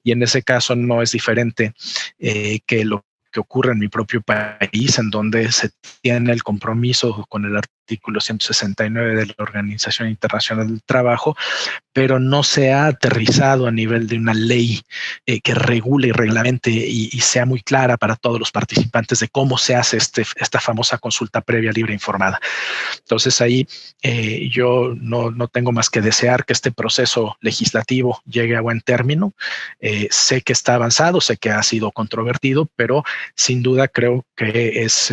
y en ese caso no es diferente que lo que ocurre en mi propio país, en donde se tiene el compromiso con el artículo 169 de la Organización Internacional del Trabajo, pero no se ha aterrizado a nivel de una ley que regule y reglamente y sea muy clara para todos los participantes de cómo se hace esta famosa consulta previa, libre e informada. Entonces ahí yo no tengo más que desear que este proceso legislativo llegue a buen término. Sé que está avanzado, sé que ha sido controvertido, pero sin duda creo que es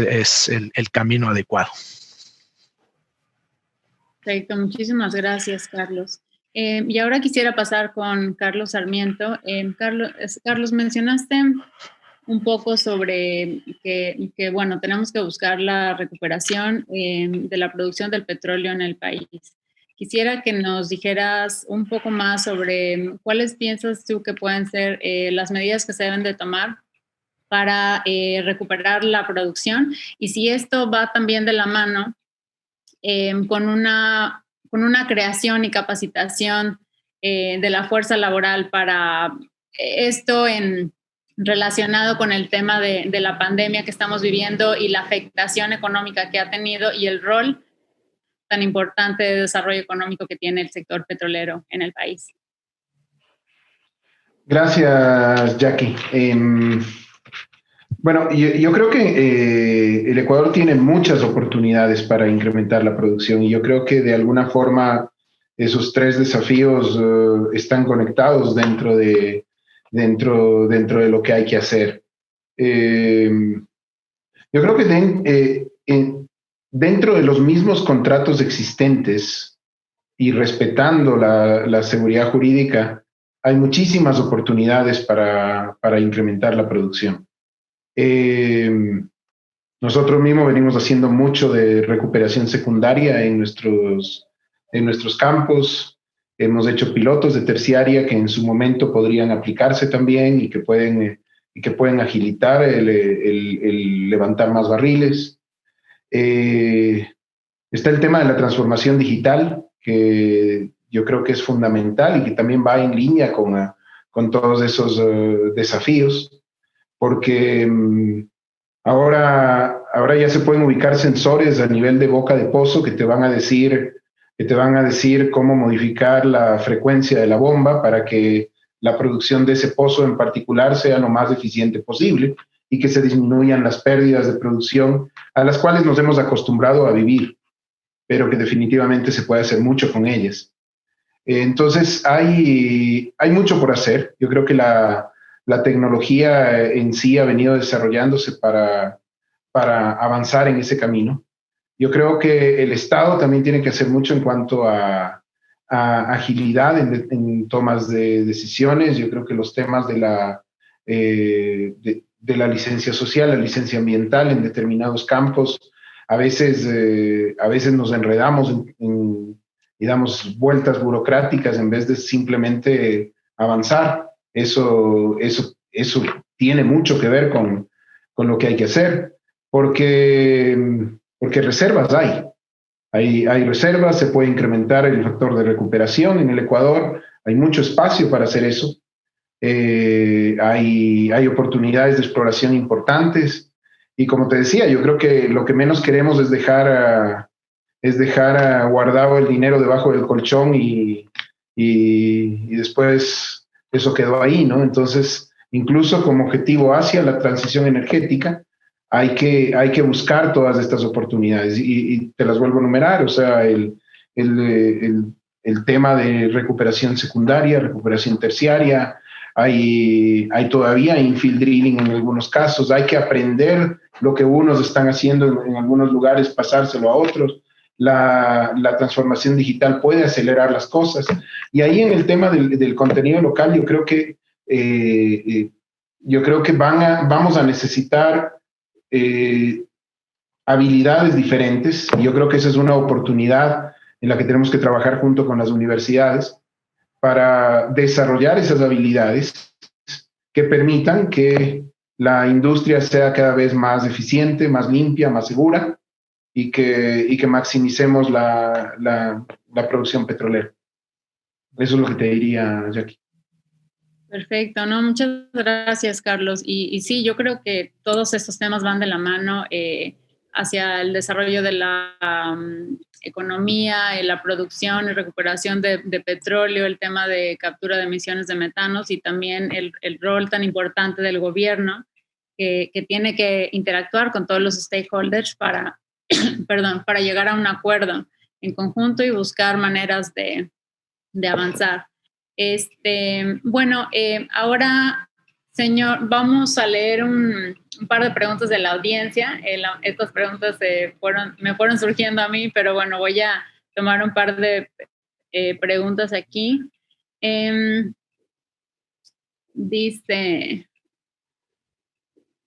el camino adecuado. Perfecto, muchísimas gracias, Carlos. Y ahora quisiera pasar con Carlos Sarmiento. Carlos, mencionaste un poco sobre que, bueno, tenemos que buscar la recuperación de la producción del petróleo en el país. Quisiera que nos dijeras un poco más sobre cuáles piensas tú que pueden ser las medidas que se deben de tomar para recuperar la producción, y si esto va también de la mano con una creación y capacitación de la fuerza laboral para esto relacionado con el tema de la pandemia que estamos viviendo y la afectación económica que ha tenido y el rol tan importante de desarrollo económico que tiene el sector petrolero en el país. Gracias, Jackie. Bueno, yo creo que el Ecuador tiene muchas oportunidades para incrementar la producción, y yo creo que de alguna forma esos tres desafíos están conectados dentro de lo que hay que hacer. Yo creo que dentro de los mismos contratos existentes y respetando la seguridad jurídica, hay muchísimas oportunidades para incrementar la producción. Nosotros mismos venimos haciendo mucho de recuperación secundaria en nuestros campos. Hemos hecho pilotos de terciaria que en su momento podrían aplicarse también y que pueden agilitar el levantar más barriles. Está el tema de la transformación digital, que yo creo que es fundamental y que también va en línea con todos esos desafíos, porque ahora ya se pueden ubicar sensores a nivel de boca de pozo que te van a decir cómo modificar la frecuencia de la bomba para que la producción de ese pozo en particular sea lo más eficiente posible y que se disminuyan las pérdidas de producción a las cuales nos hemos acostumbrado a vivir, pero que definitivamente se puede hacer mucho con ellas. Entonces hay mucho por hacer. Yo creo que la tecnología en sí ha venido desarrollándose para avanzar en ese camino. Yo creo que el Estado también tiene que hacer mucho en cuanto a agilidad en tomas de decisiones. Yo creo que los temas de la licencia social, la licencia ambiental en determinados campos, a veces nos enredamos y damos vueltas burocráticas en vez de simplemente avanzar. Eso tiene mucho que ver con lo que hay que hacer, porque reservas hay reservas, se puede incrementar el factor de recuperación en el Ecuador, hay mucho espacio para hacer eso, hay oportunidades de exploración importantes, y como te decía, yo creo que lo que menos queremos es dejar guardado el dinero debajo del colchón y después eso quedó ahí, ¿no? Entonces, incluso como objetivo hacia la transición energética, hay que buscar todas estas oportunidades y te las vuelvo a enumerar, o sea, el tema de recuperación secundaria, recuperación terciaria, hay todavía infill drilling en algunos casos, hay que aprender lo que unos están haciendo en algunos lugares, pasárselo a otros. La transformación digital puede acelerar las cosas. Y ahí en el tema del contenido local, yo creo que vamos a necesitar habilidades diferentes. Y yo creo que esa es una oportunidad en la que tenemos que trabajar junto con las universidades para desarrollar esas habilidades que permitan que la industria sea cada vez más eficiente, más limpia, más segura, y que maximicemos la producción petrolera. Eso es lo que te diría, Jackie. Perfecto, no, muchas gracias, Carlos. Y sí, yo creo que todos estos temas van de la mano hacia el desarrollo de la economía, la producción y recuperación de petróleo, el tema de captura de emisiones de metanos y también el rol tan importante del gobierno que tiene que interactuar con todos los stakeholders para llegar a un acuerdo en conjunto y buscar maneras de avanzar. Bueno, ahora, señor, vamos a leer un par de preguntas de la audiencia. Estas preguntas me fueron surgiendo a mí, pero bueno, voy a tomar un par de preguntas aquí. Dice,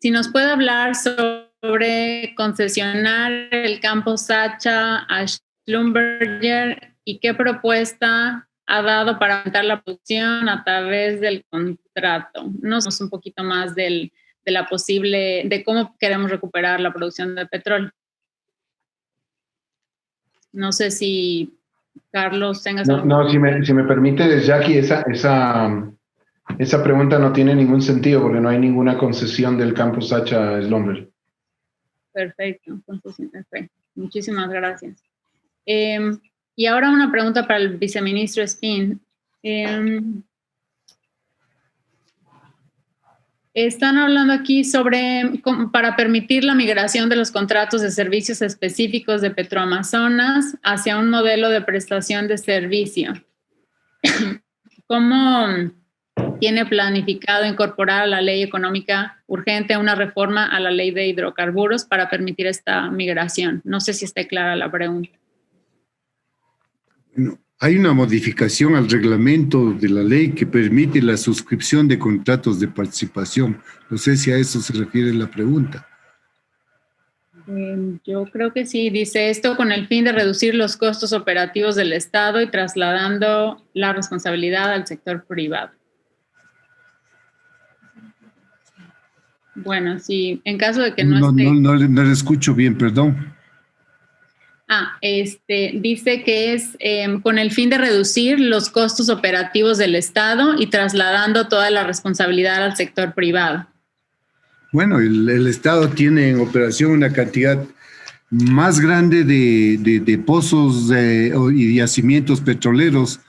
si nos puede hablar sobre concesionar el campo Sacha a Schlumberger y qué propuesta ha dado para aumentar la producción a través del contrato. Nos un poquito más de cómo queremos recuperar la producción de petróleo. No sé si Carlos tengas algo. No, si me permites, Jackie, esa pregunta no tiene ningún sentido porque no hay ninguna concesión del campo Sacha a Schlumberger. Perfecto. Muchísimas gracias. Y ahora una pregunta para el viceministro Espín. Están hablando aquí sobre para permitir la migración de los contratos de servicios específicos de Petroamazonas hacia un modelo de prestación de servicio. ¿Cómo tiene planificado incorporar a la ley económica urgente una reforma a la ley de hidrocarburos para permitir esta migración? No sé si está clara la pregunta. Bueno, hay una modificación al reglamento de la ley que permite la suscripción de contratos de participación. No sé si a eso se refiere la pregunta. Yo creo que sí. Dice esto con el fin de reducir los costos operativos del Estado y trasladando la responsabilidad al sector privado. Bueno, sí, en caso de que no esté... No le escucho bien, perdón. Dice que es con el fin de reducir los costos operativos del Estado y trasladando toda la responsabilidad al sector privado. Bueno, el Estado tiene en operación una cantidad más grande de pozos y yacimientos petroleros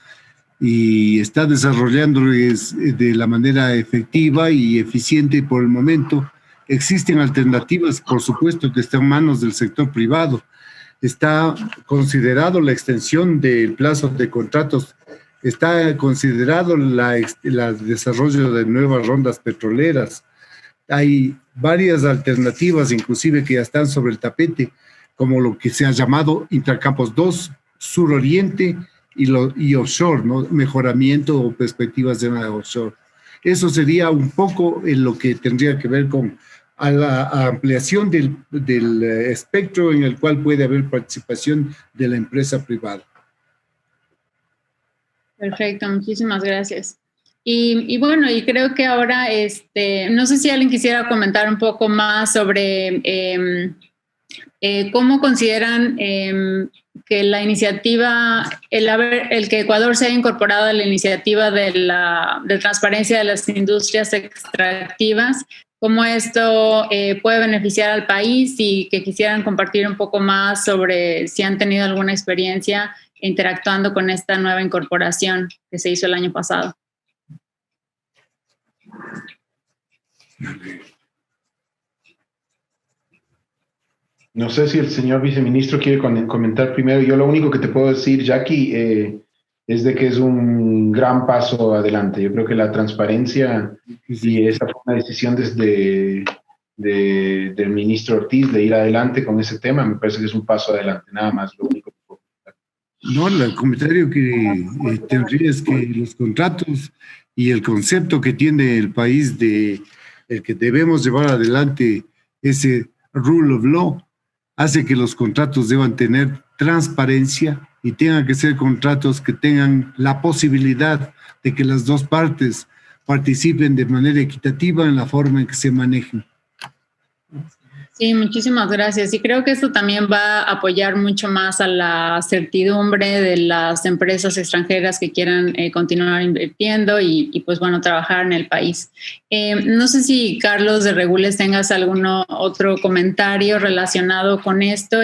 y está desarrollándolos de la manera efectiva y eficiente por el momento. Existen alternativas, por supuesto, que están en manos del sector privado. Está considerado la extensión del plazo de contratos, está considerado el desarrollo de nuevas rondas petroleras. Hay varias alternativas, inclusive que ya están sobre el tapete, como lo que se ha llamado Intracampos 2, Suroriente y offshore, ¿no? Mejoramiento o perspectivas de offshore. Eso sería un poco en lo que tendría que ver con a la ampliación del espectro en el cual puede haber participación de la empresa privada. Perfecto, muchísimas gracias. Y bueno, y creo que ahora, no sé si alguien quisiera comentar un poco más sobre cómo consideran que la iniciativa, el que Ecuador se haya incorporado a la iniciativa de transparencia de las industrias extractivas, cómo esto puede beneficiar al país, y que quisieran compartir un poco más sobre si han tenido alguna experiencia interactuando con esta nueva incorporación que se hizo el año pasado. No sé si el señor viceministro quiere comentar primero. Yo lo único que te puedo decir, Jackie, es de que es un gran paso adelante. Yo creo que la transparencia, y esa fue una decisión del ministro Ortiz de ir adelante con ese tema, me parece que es un paso adelante, nada más, lo único que puedo comentar. No, el comentario que tendría es que los contratos y el concepto que tiene el país de el que debemos llevar adelante ese rule of law hace que los contratos deban tener transparencia y tengan que ser contratos que tengan la posibilidad de que las dos partes participen de manera equitativa en la forma en que se manejen. Sí, muchísimas gracias. Y creo que esto también va a apoyar mucho más a la certidumbre de las empresas extranjeras que quieran continuar invirtiendo y pues bueno, trabajar en el país. No sé si, Carlos de Regules, tengas algún otro comentario relacionado con esto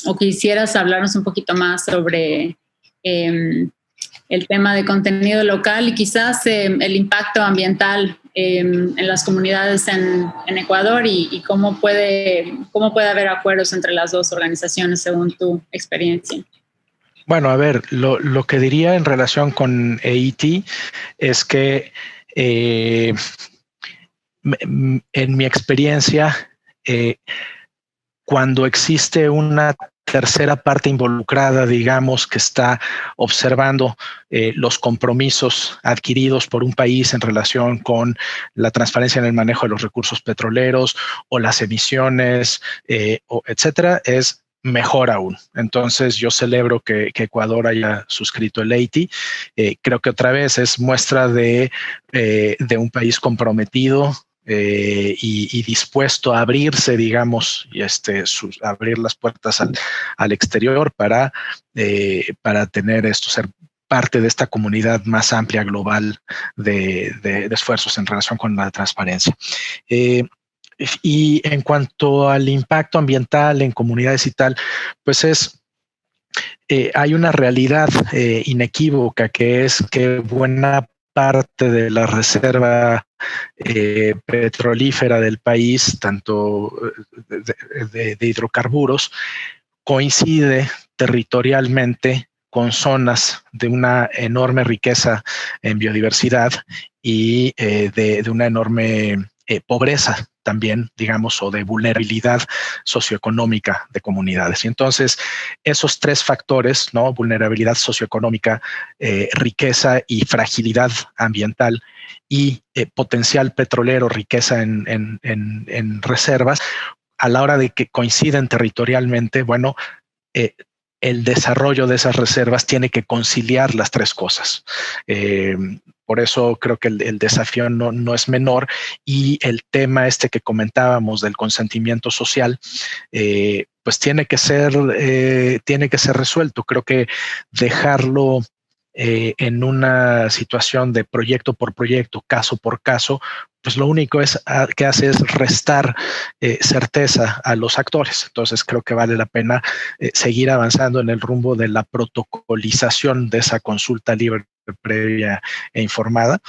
o quisieras hablarnos un poquito más sobre el tema de contenido local y quizás el impacto ambiental en las comunidades en Ecuador y cómo puede haber acuerdos entre las dos organizaciones según tu experiencia. Bueno, a ver, lo que diría en relación con EIT es que en mi experiencia, cuando existe una tercera parte involucrada, digamos, que está observando los compromisos adquiridos por un país en relación con la transparencia en el manejo de los recursos petroleros o las emisiones, etcétera, es mejor aún. Entonces, yo celebro que Ecuador haya suscrito el EIT. Creo que otra vez es muestra de un país comprometido y dispuesto a abrirse, digamos, y abrir las puertas al exterior para tener esto, ser parte de esta comunidad más amplia global de esfuerzos en relación con la transparencia. Y en cuanto al impacto ambiental en comunidades y tal, pues hay una realidad inequívoca, que es que buena parte de la reserva petrolífera del país, tanto de hidrocarburos, coincide territorialmente con zonas de una enorme riqueza en biodiversidad y de una enorme pobreza también, digamos, o de vulnerabilidad socioeconómica de comunidades. Y entonces, esos tres factores, ¿no? Vulnerabilidad socioeconómica, riqueza y fragilidad ambiental, y potencial petrolero, riqueza en reservas, a la hora de que coinciden territorialmente, bueno, el desarrollo de esas reservas tiene que conciliar las tres cosas. Por eso creo que el desafío no es menor, y el tema que comentábamos del consentimiento social, pues tiene que ser resuelto. Creo que dejarlo en una situación de proyecto por proyecto, caso por caso, pues lo único que hace es restar certeza a los actores. Entonces creo que vale la pena seguir avanzando en el rumbo de la protocolización de esa consulta libre, previa e informada,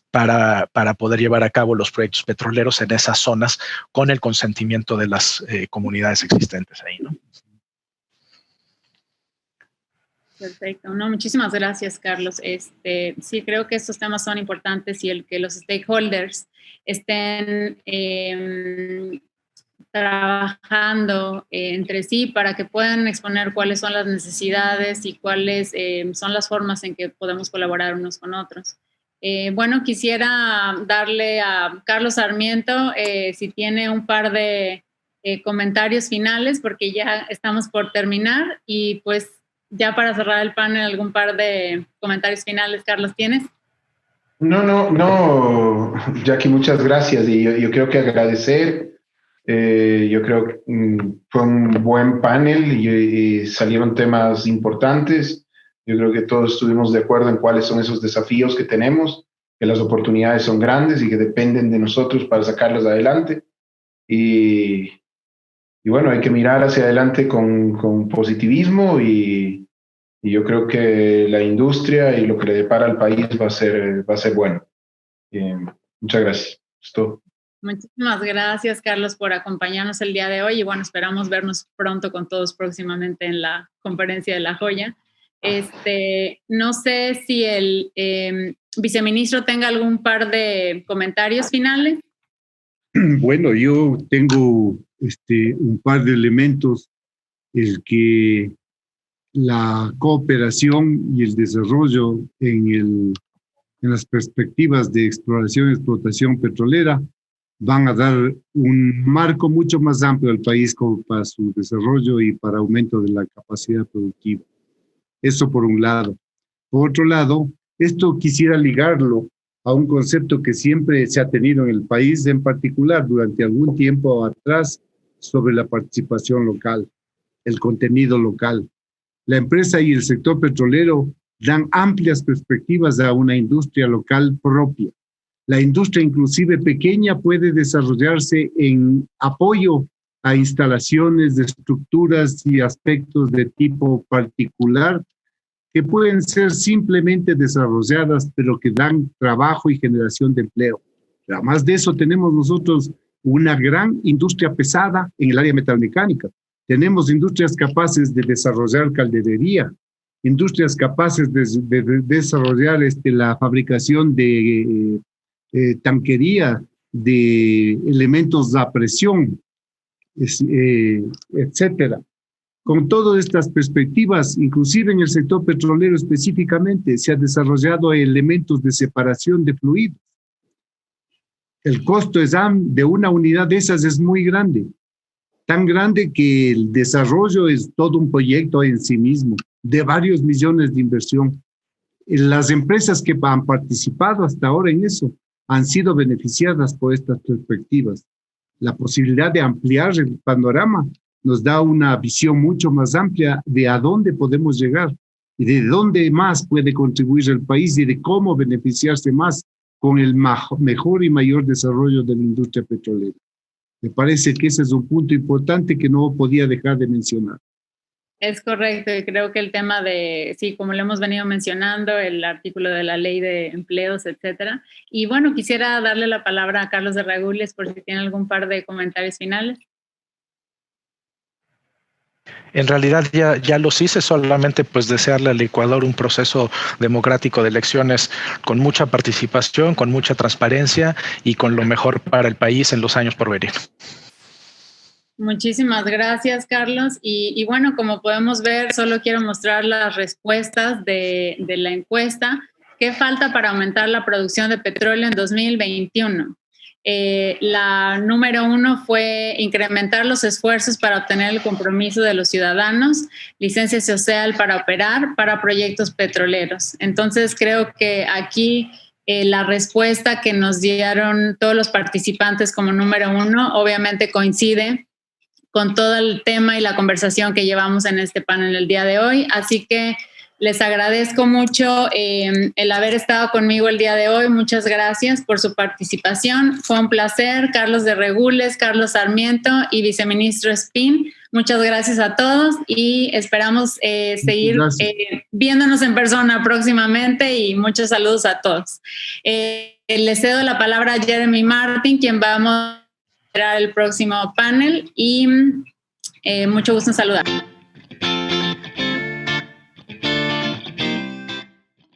para poder llevar a cabo los proyectos petroleros en esas zonas con el consentimiento de las comunidades existentes ahí, ¿no? Perfecto. No, muchísimas gracias, Carlos. Sí, creo que estos temas son importantes, y el que los stakeholders estén trabajando entre sí para que puedan exponer cuáles son las necesidades y cuáles son las formas en que podemos colaborar unos con otros. Bueno, quisiera darle a Carlos Sarmiento si tiene un par de comentarios finales, porque ya estamos por terminar, y pues ya para cerrar el panel, algún par de comentarios finales, Carlos, ¿tienes? No, Jackie, muchas gracias. Y yo creo que agradecer. Yo creo que fue un buen panel y salieron temas importantes. Yo creo que todos estuvimos de acuerdo en cuáles son esos desafíos que tenemos, que las oportunidades son grandes y que dependen de nosotros para sacarlas adelante. Y bueno, hay que mirar hacia adelante con positivismo y yo creo que la industria y lo que le depara al país va a ser bueno. Muchas gracias. Esto. Muchísimas gracias, Carlos, por acompañarnos el día de hoy y bueno, esperamos vernos pronto con todos próximamente en la conferencia de La Joya. No sé si el viceministro tenga algún par de comentarios finales. Bueno, yo tengo un par de elementos, el que la cooperación y el desarrollo en las perspectivas de exploración y explotación petrolera van a dar un marco mucho más amplio al país como para su desarrollo y para aumento de la capacidad productiva. Eso por un lado. Por otro lado, esto quisiera ligarlo a un concepto que siempre se ha tenido en el país, en particular durante algún tiempo atrás, sobre la participación local, el contenido local. La empresa y el sector petrolero dan amplias perspectivas a una industria local propia. La industria, inclusive pequeña, puede desarrollarse en apoyo a instalaciones de estructuras y aspectos de tipo particular que pueden ser simplemente desarrolladas, pero que dan trabajo y generación de empleo. Además de eso, tenemos nosotros una gran industria pesada en el área metalmecánica. Tenemos industrias capaces de desarrollar calderería, industrias capaces de desarrollar la fabricación de tanquería, de elementos a presión, etcétera. Con todas estas perspectivas, inclusive en el sector petrolero específicamente, se han desarrollado elementos de separación de fluidos. El costo de una unidad de esas es muy grande, tan grande que el desarrollo es todo un proyecto en sí mismo, de varios millones de inversión. Las empresas que han participado hasta ahora en eso han sido beneficiadas por estas perspectivas. La posibilidad de ampliar el panorama nos da una visión mucho más amplia de a dónde podemos llegar y de dónde más puede contribuir el país y de cómo beneficiarse más con el mejor y mayor desarrollo de la industria petrolera. Me parece que ese es un punto importante que no podía dejar de mencionar. Es correcto, y creo que el tema de, sí, como lo hemos venido mencionando, el artículo de la ley de empleos, etcétera. Y bueno, quisiera darle la palabra a Carlos de Ragules por si tiene algún par de comentarios finales. En realidad ya los hice, solamente pues desearle al Ecuador un proceso democrático de elecciones con mucha participación, con mucha transparencia y con lo mejor para el país en los años por venir. Muchísimas gracias, Carlos. Y bueno, como podemos ver, solo quiero mostrar las respuestas de la encuesta. ¿Qué falta para aumentar la producción de petróleo en 2021? La número 1 fue incrementar los esfuerzos para obtener el compromiso de los ciudadanos, licencia social para operar para proyectos petroleros. Entonces, creo que aquí la respuesta que nos dieron todos los participantes como número 1 obviamente coincide con todo el tema y la conversación que llevamos en este panel el día de hoy. Así que les agradezco mucho el haber estado conmigo el día de hoy. Muchas gracias por su participación. Fue un placer. Carlos de Ragules, Carlos Sarmiento y viceministro Espín. Muchas gracias a todos y esperamos seguir viéndonos en persona próximamente y muchos saludos a todos. Les cedo la palabra a Jeremy Martin, quien va a moderar el próximo panel y mucho gusto en saludar.